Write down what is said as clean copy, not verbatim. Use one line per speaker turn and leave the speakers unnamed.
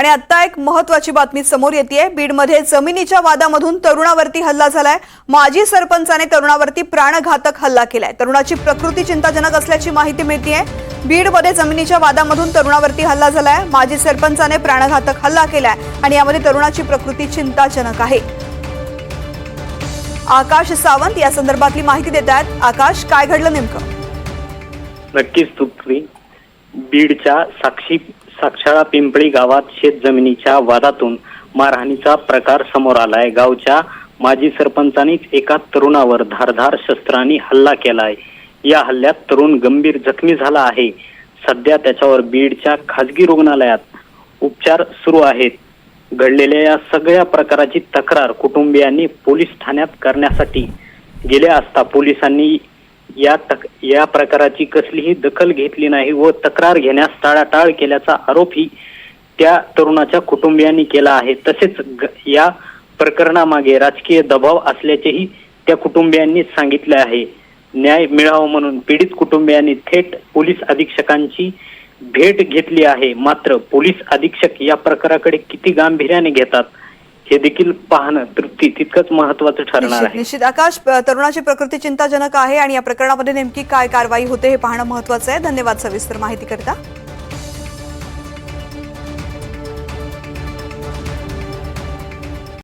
आणि आता एक महत्त्वाची बातमी समोर येतेय। बीडमध्ये जमिनीच्या वादामधून तरुणावरती हल्ला झालाय। माजी सरपंचाने तरुणावरती प्राणघातक हल्ला केलाय। तरुणाची प्रकृती चिंताजनक असल्याची माहिती मिळतेय। बीडमध्ये जमिनीच्या वादामधून तरुणावरती हल्ला झालाय। माजी सरपंचाने प्राणघातक हल्ला केलाय आणि यामध्ये तरुणाची प्रकृती चिंताजनक आहे। आकाश सावंत या संदर्भातली माहिती देत आहेत। आकाश, काय घडलं नेमकं?
नक्कीच तुकरी बीडच्या साक्षाळा पिंपळी गावात शेत जमिनीच्या वादातून मारहाणीचा प्रकार समोर आलाय। गावच्या माजी सरपंचानीच एका तरुणावर धारधार शस्त्रांनी हल्ला केलाय। या हल्ल्यात तरुण गंभीर जखमी झाला आहे। सध्या त्याच्यावर बीडच्या खासगी रुग्णालयात उपचार सुरू आहेत। घडलेल्या या सगळ्या प्रकाराची तक्रार कुटुंबियांनी पोलीस ठाण्यात करण्यासाठी गेले असता पोलिसांनी या प्रकाराची कसलीही दखल घेतली नाही व तक्रार घेण्यास टाळाटाळ केल्याचा आरोपही त्या तरुणाच्या कुटुंबियांनी केला आहे। तसेच या प्रकरणामागे राजकीय दबाव असल्याचेही त्या कुटुंबियांनी सांगितले आहे। न्याय मिळावा म्हणून पीडित कुटुंबियांनी थेट पोलीस अधीक्षकांची भेट घेतली आहे। मात्र पोलीस अधीक्षक या प्रकाराकडे किती गांभीर्याने घेतात हे देखील पाहणं तितकंच महत्त्वाचं ठरणार आहे।
निश्चित आकाश, तरुणाची प्रकृती चिंताजनक आहे आणि या प्रकरणामध्ये नेमकी काय कारवाई होते हे पाहणं महत्त्वाचं आहे। धन्यवाद सविस्तर माहिती करता।